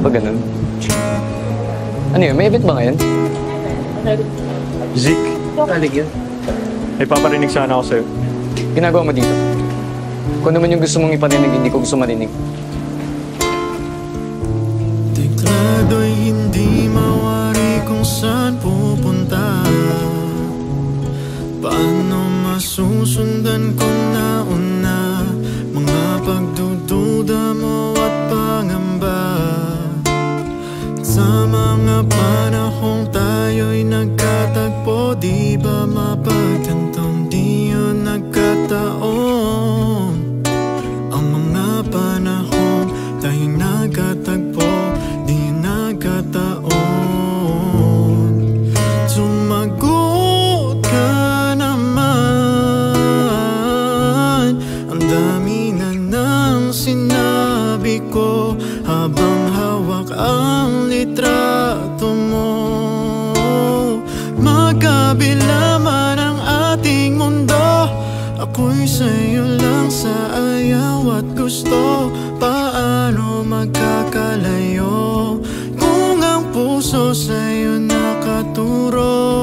ba ganun? Ano yun? May event ba ngayon? Zeke, Kalig yun. may paparinig sana ako sa'yo. Ginagawa mo dito. Kung naman yung gusto mong iparinig, hindi ko gusto marinig. Deklado'y hindi mawari kung saan pupunta. Paano masusundan kung nauna mga pagdududa mo at pangamba? Sa mga panahong tayo'y nagkatagpo, di ba mapagtantong di yun nagkataon? Ang mga panahong tayo'y nagkatagpo, di yun nagkataon. Sumagot ka naman, ang dami na nang sinabi ko habang hawak ang litrato mo. Magkabila man ang ating mundo, ako'y sa'yo lang sa ayaw at gusto. Paano magkakalayo kung ang puso sa'yo nakaturo?